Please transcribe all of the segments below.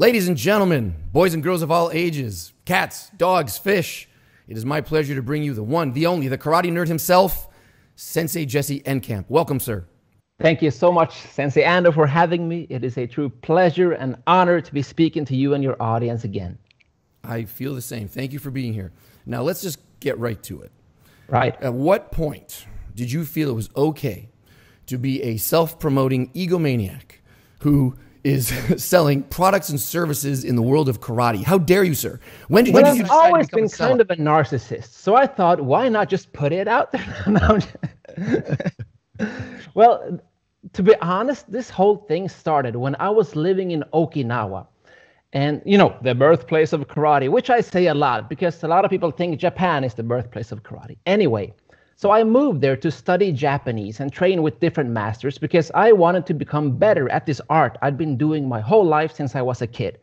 Ladies and gentlemen, boys and girls of all ages, cats, dogs, fish, it is my pleasure to bring you the one, the only, the karate nerd himself, Sensei Jesse Enkamp. Welcome, sir. Thank you so much, Sensei Ando, for having me. It is a true pleasure and honor to be speaking to you and your audience again. I feel the same. Thank you for being here. Now, let's just get right to it. Right. At what point did you feel it was okay to be a self-promoting egomaniac who is selling products and services in the world of karate? How dare you, sir? When did you decide I've always to become been kind of a narcissist, so I thought, why not just put it out there? Well, to be honest, this whole thing started when I was living in Okinawa. And, you know, the birthplace of karate, which I say a lot because a lot of people think Japan is the birthplace of karate. Anyway, so I moved there to study Japanese and train with different masters because I wanted to become better at this art I'd been doing my whole life since I was a kid.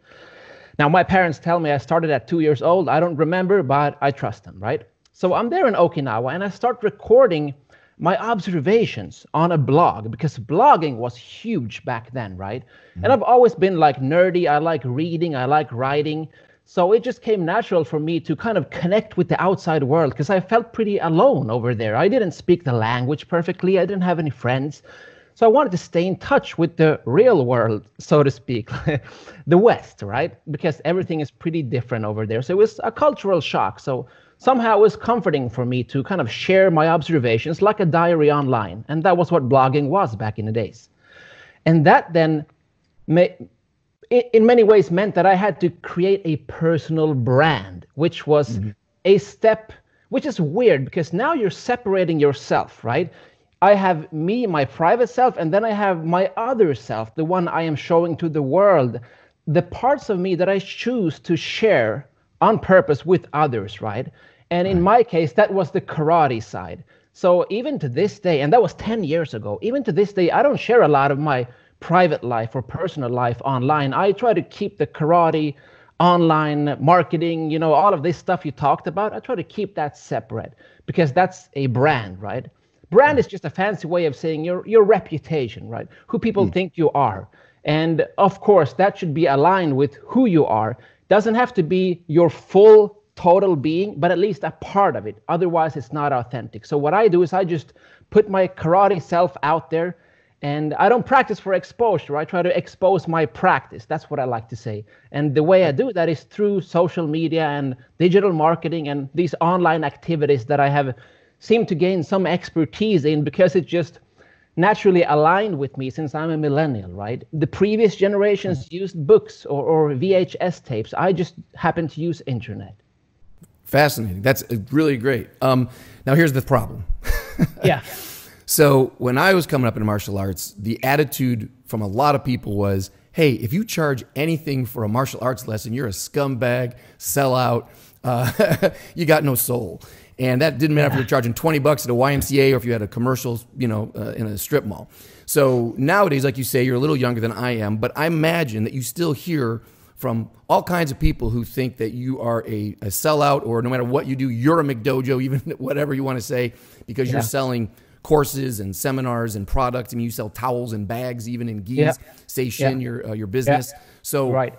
Now, my parents tell me I started at 2 years old. I don't remember, but I trust them, right? So I'm there in Okinawa and I start recording my observations on a blog because blogging was huge back then, right? Mm-hmm. And I've always been like nerdy. I like reading. I like writing. So it just came natural for me to kind of connect with the outside world because I felt pretty alone over there. I didn't speak the language perfectly. I didn't have any friends. So I wanted to stay in touch with the real world, so to speak, the West, right? Because everything is pretty different over there. So it was a cultural shock. So somehow it was comforting for me to kind of share my observations like a diary online. And that was what blogging was back in the days. And that then in many ways meant that I had to create a personal brand, which was a step, which is weird because now you're separating yourself, right? I have me, my private self, and then I have my other self, the one I am showing to the world, the parts of me that I choose to share on purpose with others, right? And in my case, that was the karate side. So even to this day, and that was 10 years ago, even to this day, I don't share a lot of my private life or personal life online. I try to keep the karate, online marketing, you know, all of this stuff you talked about, I try to keep that separate because that's a brand, right? Brand is just a fancy way of saying your reputation, right? Who people think you are. And of course, that should be aligned with who you are. Doesn't have to be your full total being, but at least a part of it. Otherwise, it's not authentic. So what I do is I just put my karate self out there. And I don't practice for exposure. I try to expose my practice. That's what I like to say. And the way I do that is through social media and digital marketing and these online activities that I have seemed to gain some expertise in because it just naturally aligned with me since I'm a millennial, right? The previous generations used books or VHS tapes. I just happen to use internet. Fascinating. That's really great. Now here's the problem. Yeah. So when I was coming up in martial arts, the attitude from a lot of people was, hey, if you charge anything for a martial arts lesson, you're a scumbag, sellout, you got no soul. And that didn't matter if you were charging $20 at a YMCA or if you had a commercial, you know, in a strip mall. So nowadays, like you say, you're a little younger than I am, but I imagine that you still hear from all kinds of people who think that you are a sellout or no matter what you do, you're a McDojo, even whatever you want to say, because you're selling courses and seminars and products, and you sell towels and bags, even in gis, seishin, your business. So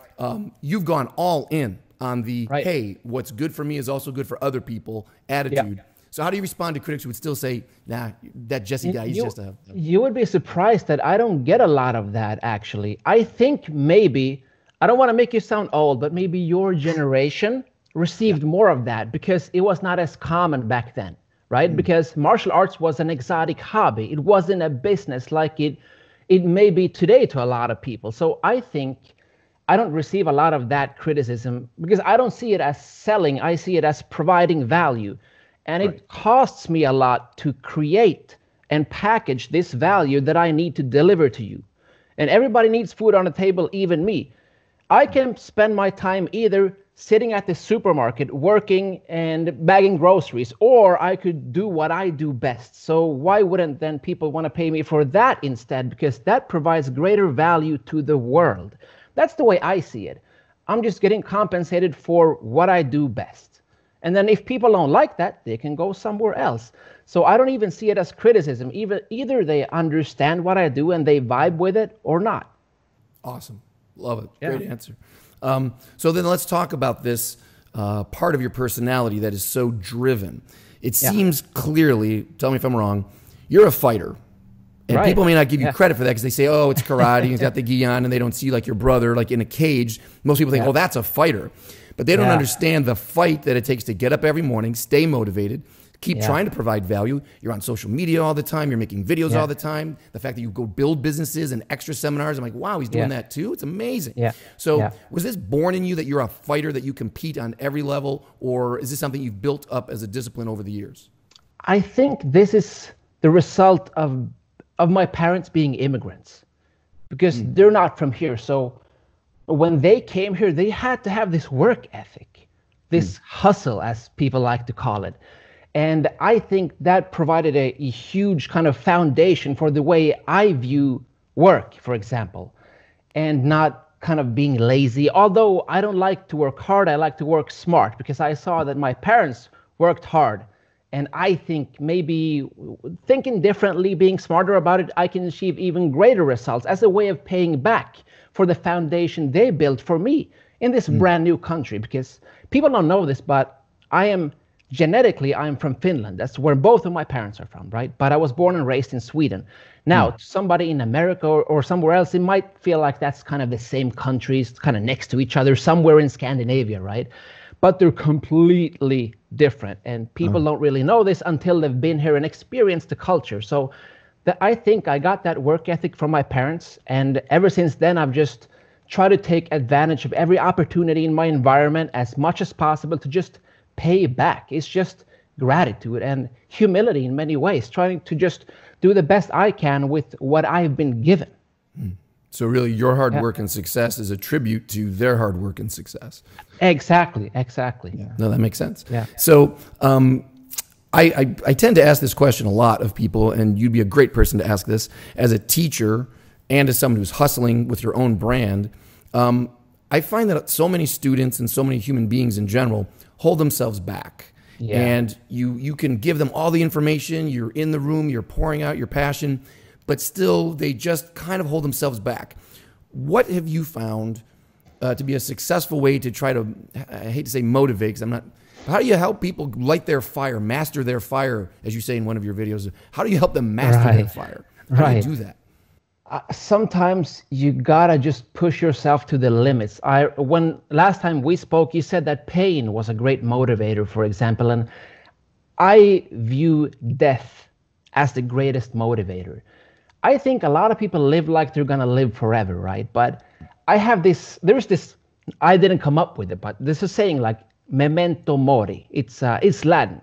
you've gone all in on the, hey, what's good for me is also good for other people attitude. So how do you respond to critics who would still say, nah, that Jesse guy, he's just a... You would be surprised that I don't get a lot of that, actually. I think maybe, I don't want to make you sound old, but maybe your generation received more of that because it was not as common back then. Right? Because martial arts was an exotic hobby. It wasn't a business like it may be today to a lot of people. So I think I don't receive a lot of that criticism because I don't see it as selling. I see it as providing value. And it costs me a lot to create and package this value that I need to deliver to you. And everybody needs food on the table, even me. I can spend my time either sitting at the supermarket working and bagging groceries, or I could do what I do best. So why wouldn't then people want to pay me for that instead? Because that provides greater value to the world. That's the way I see it. I'm just getting compensated for what I do best. And then if people don't like that, they can go somewhere else. So I don't even see it as criticism. Either they understand what I do and they vibe with it or not. Awesome. Love it. Yeah. Great answer. So then let's talk about this part of your personality that is so driven. It seems clearly, tell me if I'm wrong, you're a fighter. And people may not give you credit for that because they say, oh, it's karate, he's got the gi on, and they don't see like your brother like in a cage. Most people think, oh, that's a fighter. But they don't understand the fight that it takes to get up every morning, stay motivated, keep trying to provide value. You're on social media all the time. You're making videos all the time. The fact that you go build businesses and extra seminars. I'm like, wow, he's doing that too. It's amazing. So was this born in you that you're a fighter, that you compete on every level? Or is this something you've built up as a discipline over the years? I think this is the result of my parents being immigrants, because they're not from here. So when they came here, they had to have this work ethic, this hustle, as people like to call it. And I think that provided a huge kind of foundation for the way I view work, for example, and not kind of being lazy. Although I don't like to work hard, I like to work smart, because I saw that my parents worked hard. And I think maybe thinking differently, being smarter about it, I can achieve even greater results as a way of paying back for the foundation they built for me in this brand new country. Because people don't know this, but genetically, I'm from Finland. That's where both of my parents are from, right? But I was born and raised in Sweden. Now, somebody in America or somewhere else, it might feel like that's kind of the same countries, kind of next to each other, somewhere in Scandinavia, right? But they're completely different. And people don't really know this until they've been here and experienced the culture. So I think I got that work ethic from my parents. And ever since then, I've just tried to take advantage of every opportunity in my environment as much as possible to just pay back. It's just gratitude and humility in many ways, trying to just do the best I can with what I've been given. So really your hard work and success is a tribute to their hard work and success. Exactly. No, that makes sense. Yeah. So I tend to ask this question a lot of people, and you'd be a great person to ask this as a teacher and as someone who's hustling with your own brand. I find that so many students and so many human beings in general hold themselves back. And you can give them all the information, you're in the room, you're pouring out your passion, but still they just kind of hold themselves back. What have you found to be a successful way to try to, I hate to say motivate, because I'm not, how do you help people light their fire, master their fire, as you say in one of your videos? How do you help them master their fire? How do you do that? Sometimes you gotta just push yourself to the limits. When last time we spoke, you said that pain was a great motivator, for example, and I view death as the greatest motivator. I think a lot of people live like they're gonna live forever, right? But there's this, I didn't come up with it, but this is saying like memento mori. It's Latin.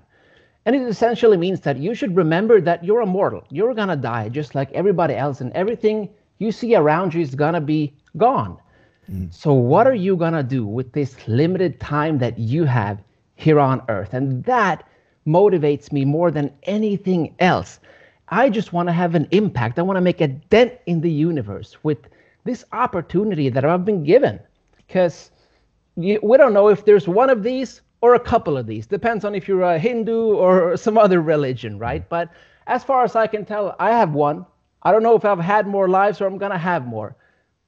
And it essentially means that you should remember that you're immortal. You're gonna die just like everybody else, and everything you see around you is gonna be gone. So what are you gonna do with this limited time that you have here on earth? And that motivates me more than anything else. I just wanna have an impact. I wanna make a dent in the universe with this opportunity that I've been given. Because we don't know if there's one of these or a couple of these. Depends on if you're a Hindu or some other religion, right? But as far as I can tell, I have one. I don't know if I've had more lives or I'm gonna have more.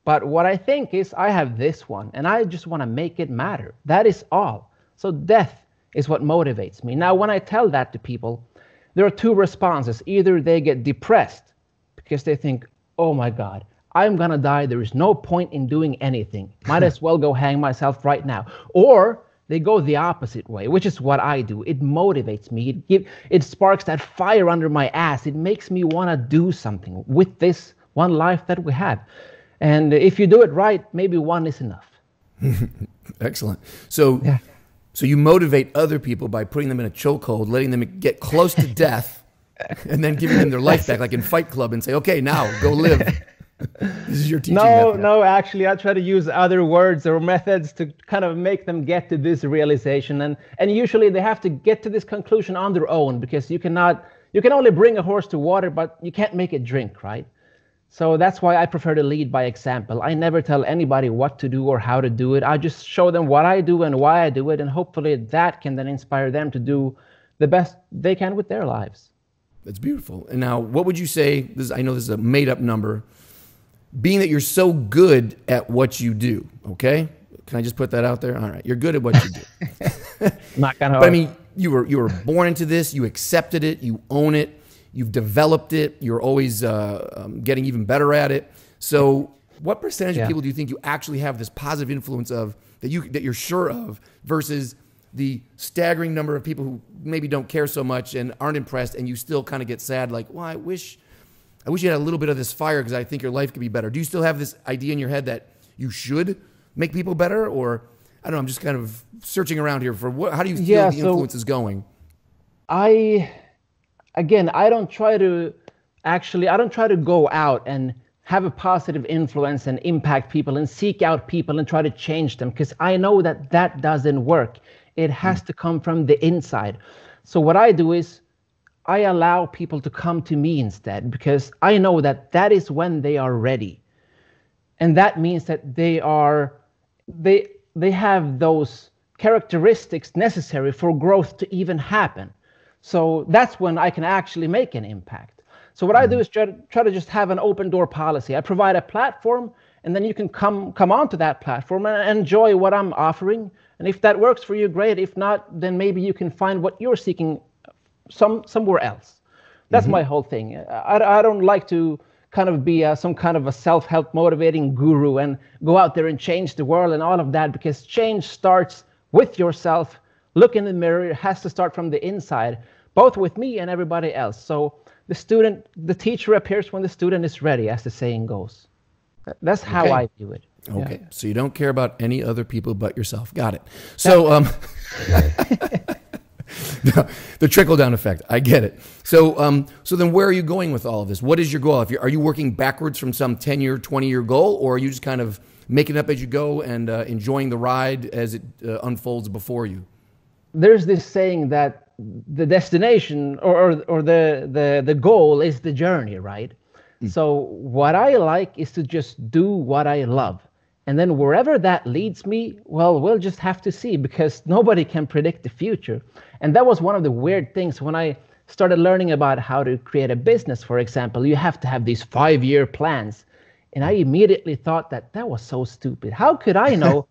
But what I think is I have this one, and I just wanna make it matter. That is all. So death is what motivates me. Now, when I tell that to people, there are two responses. Either they get depressed because they think, oh my God, I'm gonna die. There is no point in doing anything. Might as well go hang myself right now. Or they go the opposite way, which is what I do. It motivates me. It sparks that fire under my ass. It makes me want to do something with this one life that we have. And if you do it right, maybe one is enough. Excellent. So you motivate other people by putting them in a chokehold, letting them get close to death, and then giving them their life back, like in Fight Club, and say, okay, now go live. This is your teaching method. No, actually, I try to use other words or methods to kind of make them get to this realization. And usually they have to get to this conclusion on their own, because you can only bring a horse to water, but you can't make it drink, right? So that's why I prefer to lead by example. I never tell anybody what to do or how to do it. I just show them what I do and why I do it. And hopefully that can then inspire them to do the best they can with their lives. That's beautiful. And now, what would you say, I know this is a made up number, being that you're so good at what you do, okay? Can I just put that out there? All right, you're good at what you do. Not gonna. But I mean, you were born into this. You accepted it. You own it. You've developed it. You're always getting even better at it. So, what percentage of people do you think you actually have this positive influence of that you're sure of versus the staggering number of people who maybe don't care so much and aren't impressed, and you still kind of get sad, like, well, I wish you had a little bit of this fire because I think your life could be better. Do you still have this idea in your head that you should make people better, or I don't know? I'm just kind of searching around here for how do you feel the influence is going? I don't try to go out and have a positive influence and impact people and seek out people and try to change them, because I know that doesn't work. It has to come from the inside. So what I do is I allow people to come to me instead, because I know that is when they are ready. And that means that they have those characteristics necessary for growth to even happen. So that's when I can actually make an impact. So what I do is try to just have an open door policy. I provide a platform, and then you can come onto that platform and enjoy what I'm offering. And if that works for you, great. If not, then maybe you can find what you're seeking somewhere else. That's my whole thing. I don't like to kind of be some kind of a self-help motivating guru and go out there and change the world and all of that, because change starts with yourself. Look in the mirror. It has to start from the inside, both with me and everybody else. So the teacher appears when the student is ready, as the saying goes. That's how I view it. Okay, so you don't care about any other people but yourself. Got it. So the trickle-down effect. I get it. So so then where are you going with all of this? What is your goal? Are you working backwards from some 10-year, 20-year goal, or are you just kind of making it up as you go and enjoying the ride as it unfolds before you? There's this saying that the destination or the goal is the journey, right? So what I like is to just do what I love. And then wherever that leads me, well, we'll just have to see, because nobody can predict the future. And that was one of the weird things when I started learning about how to create a business, for example. You have to have these 5-year plans. And I immediately thought that was so stupid. How could I know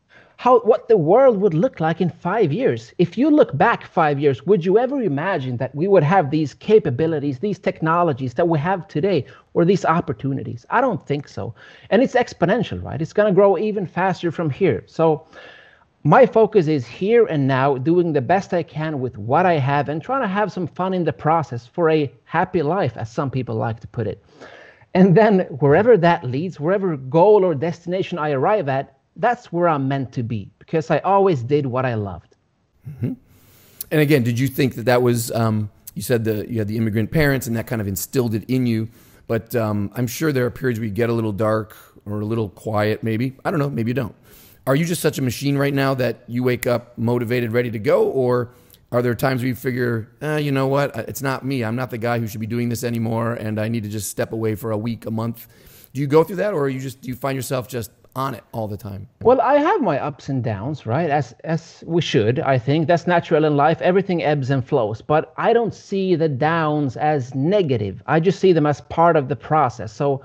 what the world would look like in 5 years? If you look back 5 years, would you ever imagine that we would have these capabilities, these technologies that we have today, or these opportunities? I don't think so. And it's exponential, right? It's going to grow even faster from here. So my focus is here and now, doing the best I can with what I have and trying to have some fun in the process for a happy life, as some people like to put it. And then wherever that leads, wherever goal or destination I arrive at, that's where I'm meant to be, because I always did what I loved. And again, did you think that was, you said you had the immigrant parents and that kind of instilled it in you, but I'm sure there are periods where you get a little dark or a little quiet, maybe. I don't know, maybe you don't. Are you just such a machine right now that you wake up motivated, ready to go? Or are there times where you figure, you know what, it's not me. I'm not the guy who should be doing this anymore, and I need to just step away for a week, a month. Do you go through that, or do you find yourself just on it all the time? Well, I have my ups and downs, right? As we should, I think. That's natural in life. Everything ebbs and flows. But I don't see the downs as negative. I just see them as part of the process. So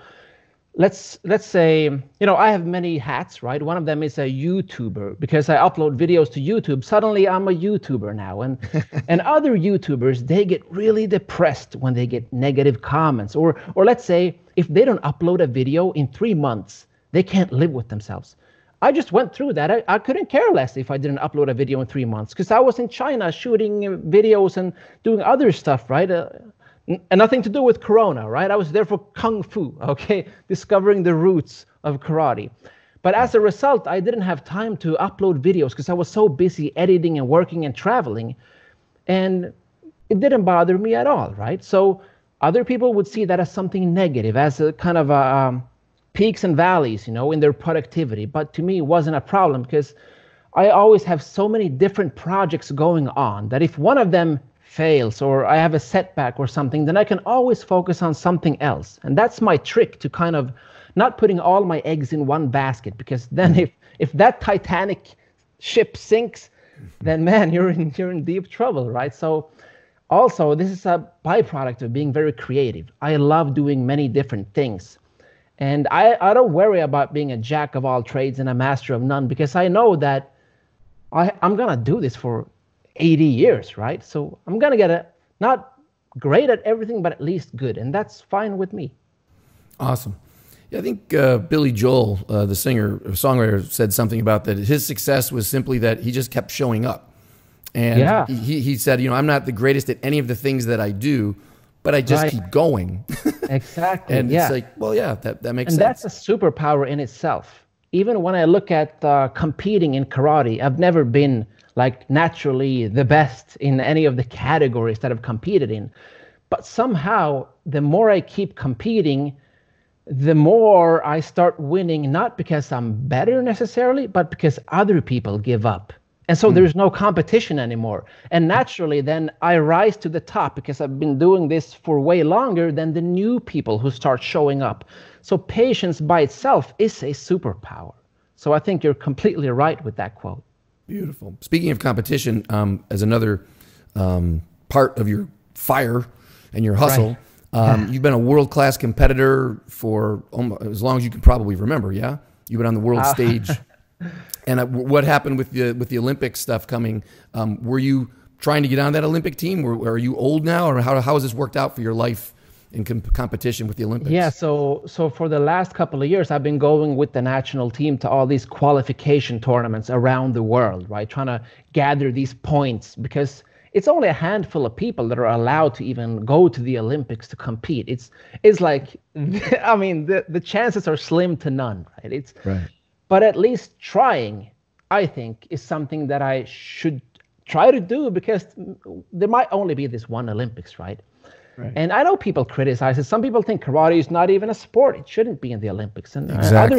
let's say, I have many hats, right? One of them is a YouTuber, because I upload videos to YouTube. Suddenly I'm a YouTuber now. And other YouTubers, they get really depressed when they get negative comments. Or let's say if they don't upload a video in 3 months, they can't live with themselves. I just went through that. I couldn't care less if I didn't upload a video in 3 months, because I was in China shooting videos and doing other stuff, right? And nothing to do with Corona, right? I was there for Kung Fu, okay? Discovering the roots of karate. But as a result, I didn't have time to upload videos because I was so busy editing and working and traveling. And it didn't bother me at all, right? So other people would see that as something negative, as a kind of a peaks and valleys, in their productivity. But to me, it wasn't a problem, because I always have so many different projects going on that if one of them fails or I have a setback or something, then I can always focus on something else. And that's my trick, to kind of not putting all my eggs in one basket, because then if that Titanic ship sinks, then man, you're in deep trouble, right? So also, this is a byproduct of being very creative. I love doing many different things. And I don't worry about being a jack of all trades and a master of none, because I know that I'm going to do this for 80 years, right? So I'm going to get not great at everything, but at least good. And that's fine with me. Awesome. Yeah, I think Billy Joel, the singer, songwriter, said something about that. His success was simply that he just kept showing up. And yeah. he said, I'm not the greatest at any of the things that I do, but I just keep going. Exactly. And it's like, well, yeah, that makes sense. And that's a superpower in itself. Even when I look at competing in karate, I've never been like naturally the best in any of the categories that I've competed in. But somehow, the more I keep competing, the more I start winning, not because I'm better necessarily, but because other people give up. And so there's no competition anymore. And naturally, then I rise to the top because I've been doing this for way longer than the new people who start showing up. So patience by itself is a superpower. So I think you're completely right with that quote. Beautiful. Speaking of competition, as another part of your fire and your hustle, you've been a world-class competitor for as long as you can probably remember, yeah? You've been on the world stage. And what happened with the Olympic stuff coming? Were you trying to get on that Olympic team? Are you old now? Or how has this worked out for your life in competition with the Olympics? Yeah, so for the last couple of years, I've been going with the national team to all these qualification tournaments around the world, right? Trying to gather these points, because it's only a handful of people that are allowed to even go to the Olympics to compete. It's like, I mean, the chances are slim to none, right? Right. But at least trying, I think, is something that I should try to do, because there might only be this one Olympics, right? Right. And I know people criticize it. Some people think karate is not even a sport. It shouldn't be in the Olympics. And exactly.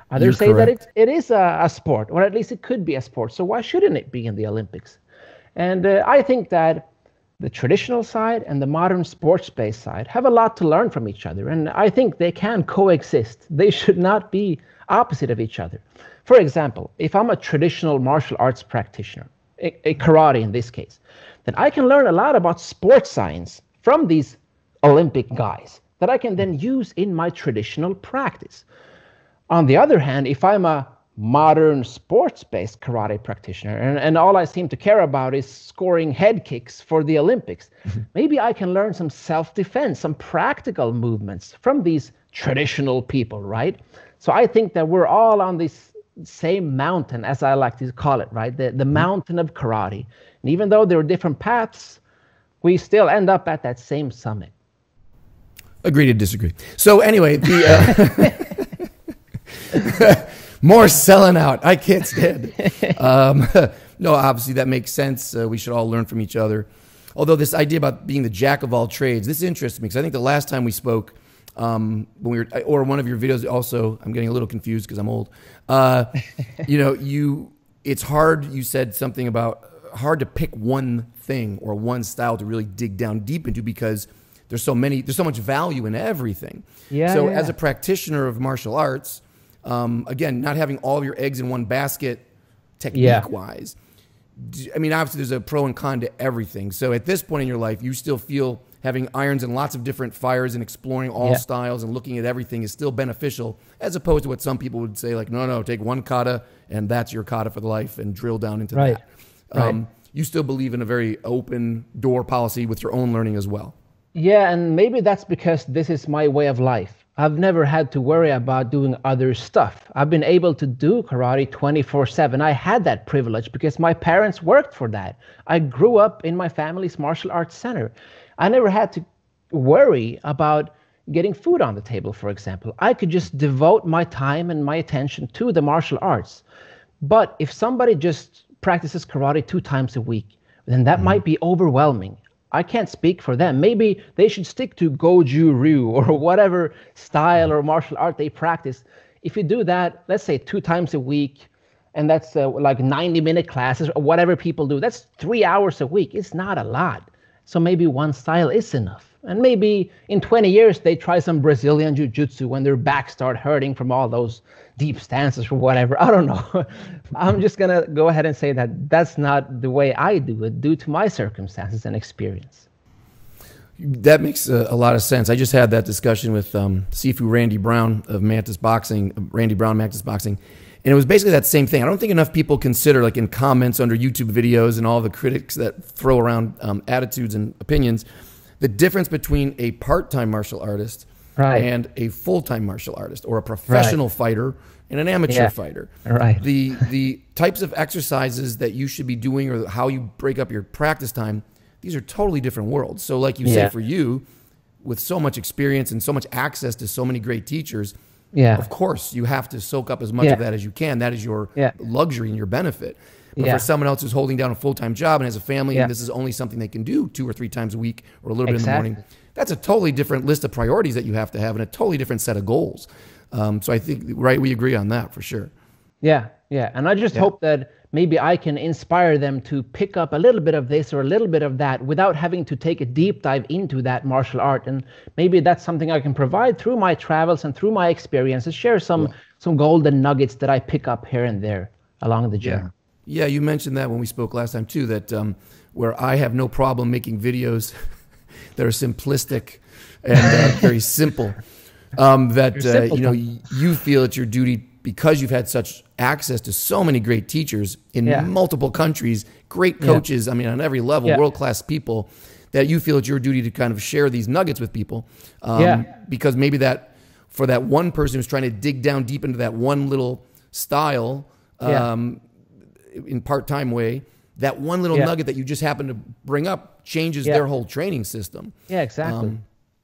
others say that it is a sport, or at least it could be a sport. So why shouldn't it be in the Olympics? And I think that the traditional side and the modern sports-based side have a lot to learn from each other. And I think they can coexist. They should not be opposite of each other. For example, if I'm a traditional martial arts practitioner, a karate in this case, then I can learn a lot about sports science from these Olympic guys that I can then use in my traditional practice. On the other hand, if I'm a modern sports-based karate practitioner and all I seem to care about is scoring head kicks for the Olympics, maybe I can learn some self-defense, some practical movements from these traditional people, right? So I think that we're all on this same mountain, as I like to call it, right? The mountain of karate. And even though there are different paths, we still end up at that same summit. Agree to disagree. So anyway, more selling out. I can't stand it. No, obviously that makes sense. We should all learn from each other. Although this idea about being the jack of all trades, this interests me, because I think the last time we spoke, when we were, or one of your videos also, I'm getting a little confused because I'm old. It's hard. You said something about hard to pick one thing or one style to really dig down deep into, because there's so much value in everything. Yeah. So as a practitioner of martial arts, again, not having all of your eggs in one basket, technique-wise. I mean, obviously there's a pro and con to everything. So at this point in your life, you still feel having irons in lots of different fires and exploring all styles and looking at everything is still beneficial, as opposed to what some people would say, like, no, take one kata and that's your kata for life and drill down into that. You still believe in a very open door policy with your own learning as well. Yeah, and maybe that's because this is my way of life. I've never had to worry about doing other stuff. I've been able to do karate 24/7. I had that privilege because my parents worked for that. I grew up in my family's martial arts center. I never had to worry about getting food on the table, for example. I could just devote my time and my attention to the martial arts. But if somebody just practices karate 2 times a week, then that might be overwhelming. I can't speak for them. Maybe they should stick to Goju Ryu or whatever style or martial art they practice. If you do that, let's say 2 times a week, and that's like 90-minute classes or whatever people do, that's 3 hours a week. It's not a lot. So maybe one style is enough. And maybe in 20 years, they try some Brazilian Jiu-Jitsu when their back start hurting from all those deep stances or whatever. I don't know. I'm just going to go ahead and say that that's not the way I do it due to my circumstances and experience. That makes a lot of sense. I just had that discussion with Sifu Randy Brown of Mantis Boxing, Randy Brown Mantis Boxing, and it was basically that same thing. I don't think enough people consider, like in comments under YouTube videos and all the critics that throw around attitudes and opinions, the difference between a part-time martial artist and a full-time martial artist, or a professional fighter and an amateur fighter. Right. The types of exercises that you should be doing, or how you break up your practice time, these are totally different worlds. So like you say, for you, with so much experience and so much access to so many great teachers, of course you have to soak up as much of that as you can. That is your luxury and your benefit. But for someone else who's holding down a full-time job and has a family, and this is only something they can do 2 or 3 times a week, or a little bit in the morning, that's a totally different list of priorities that you have to have, and a totally different set of goals. So I think, we agree on that for sure. Yeah. And I just hope that maybe I can inspire them to pick up a little bit of this or a little bit of that without having to take a deep dive into that martial art. And maybe that's something I can provide through my travels and through my experiences, share some golden nuggets that I pick up here and there along the journey. Yeah, you mentioned that when we spoke last time too, that where I have no problem making videos that are simplistic and very simple, you feel it's your duty, because you've had such access to so many great teachers in multiple countries, great coaches, I mean, on every level, world-class people, that you feel it's your duty to kind of share these nuggets with people. Because maybe that, for that one person who's trying to dig down deep into that one little style, in part-time way, that one little nugget that you just happen to bring up changes their whole training system. Yeah, exactly.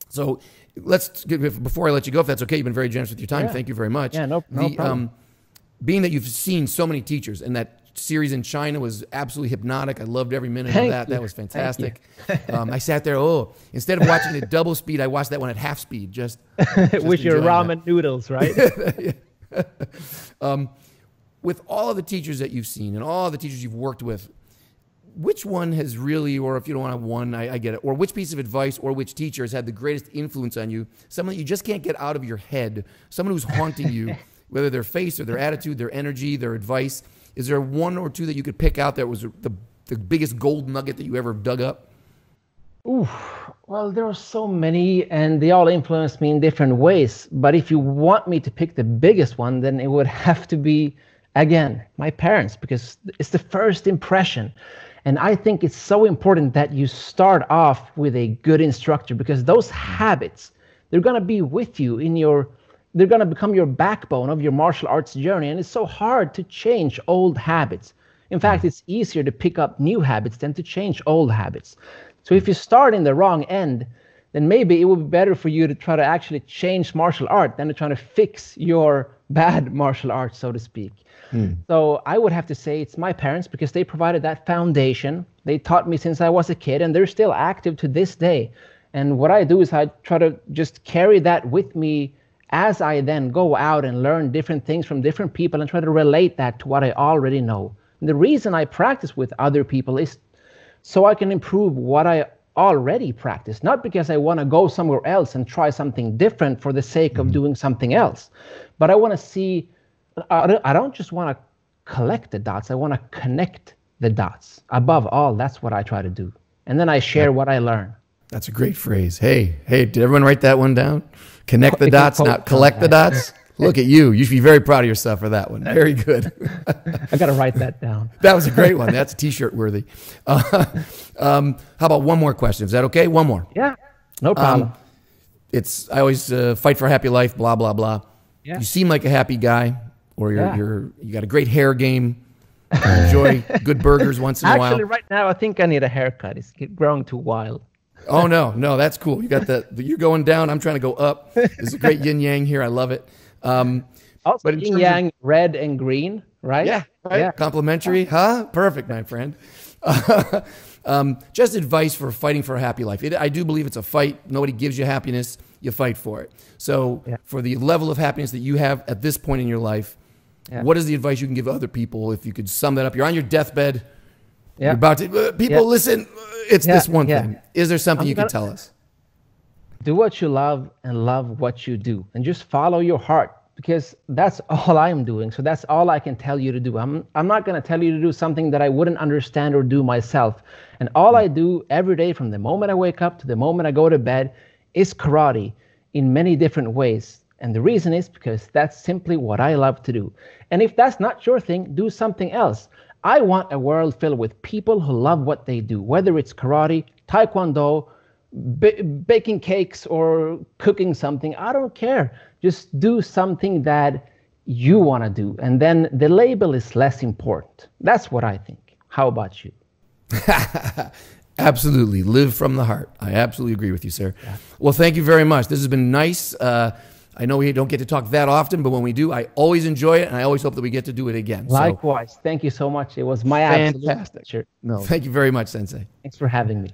So before I let you go, if that's okay, you've been very generous with your time. Thank you very much. Yeah, no problem. Being that you've seen so many teachers, and that series in China was absolutely hypnotic. I loved every minute of that. That was fantastic. I sat there, instead of watching it double speed, I watched that one at half speed. Just with your ramen noodles, right? With all of the teachers that you've seen and all the teachers you've worked with, which one has really, or if you don't want to have one, I get it, or which piece of advice or which teacher has had the greatest influence on you, someone that you just can't get out of your head, someone who's haunting you, whether their face or their attitude, their energy, their advice? Is there one or two that you could pick out that was the biggest gold nugget that you ever dug up? Ooh, well, there are so many, and they all influenced me in different ways. But if you want me to pick the biggest one, then it would have to be, again, my parents, because it's the first impression. And I think it's so important that you start off with a good instructor, because those habits, they're going to be with you they're going to become your backbone of your martial arts journey. And it's so hard to change old habits. In fact, it's easier to pick up new habits than to change old habits. So if you start in the wrong end, then maybe it would be better for you to try to actually change martial art than to try to fix your bad martial art, so to speak. So I would have to say it's my parents, because they provided that foundation. They taught me since I was a kid, and they're still active to this day. And what I do is I try to just carry that with me as I then go out and learn different things from different people and try to relate that to what I already know. And the reason I practice with other people is so I can improve what I already practice, not because I want to go somewhere else and try something different for the sake of doing something else. But I want to see, I don't just want to collect the dots, I want to connect the dots. Above all, that's what I try to do. And then I share what I learn. That's a great phrase. Hey, did everyone write that one down? Connect the dots, not collect the dots. Look at you. You should be very proud of yourself for that one. Very good. I got to write that down. That was a great one. That's a T-shirt worthy. How about one more question? Is that okay? One more. Yeah, no problem. I always fight for a happy life, blah, blah, blah. Yeah. You seem like a happy guy, or you got a great hair game. Enjoy good burgers once in a while. Actually, right now, I think I need a haircut. It's growing too wild. Oh, no, that's cool. You got you're going down. I'm trying to go up. There's a great yin yang here. I love it. Also, yin yang, red and green, right? Yeah, right. Yeah. Complimentary, huh? Perfect, my friend. Just advice for fighting for a happy life. I do believe it's a fight. Nobody gives you happiness. You fight for it. So for the level of happiness that you have at this point in your life, what is the advice you can give other people? If you could sum that up, you're on your deathbed. You're about to, people listen, it's this one thing. Is there something you can tell us? Do what you love and love what you do, and just follow your heart. because that's all I'm doing. So that's all I can tell you to do. I'm not going to tell you to do something that I wouldn't understand or do myself. And all I do every day from the moment I wake up to the moment I go to bed is karate in many different ways. And the reason is because that's simply what I love to do. And if that's not your thing, do something else. I want a world filled with people who love what they do, whether it's karate, taekwondo, baking cakes, or cooking something. I don't care. Just do something that you want to do. And then the label is less important. That's what I think. How about you? Absolutely. Live from the heart. I absolutely agree with you, sir. Yeah. Well, thank you very much. This has been nice. I know we don't get to talk that often, but when we do, I always enjoy it, and I always hope that we get to do it again. Likewise. So, thank you so much. It was my absolute pleasure. No. Thank you very much, Sensei. Thanks for having me.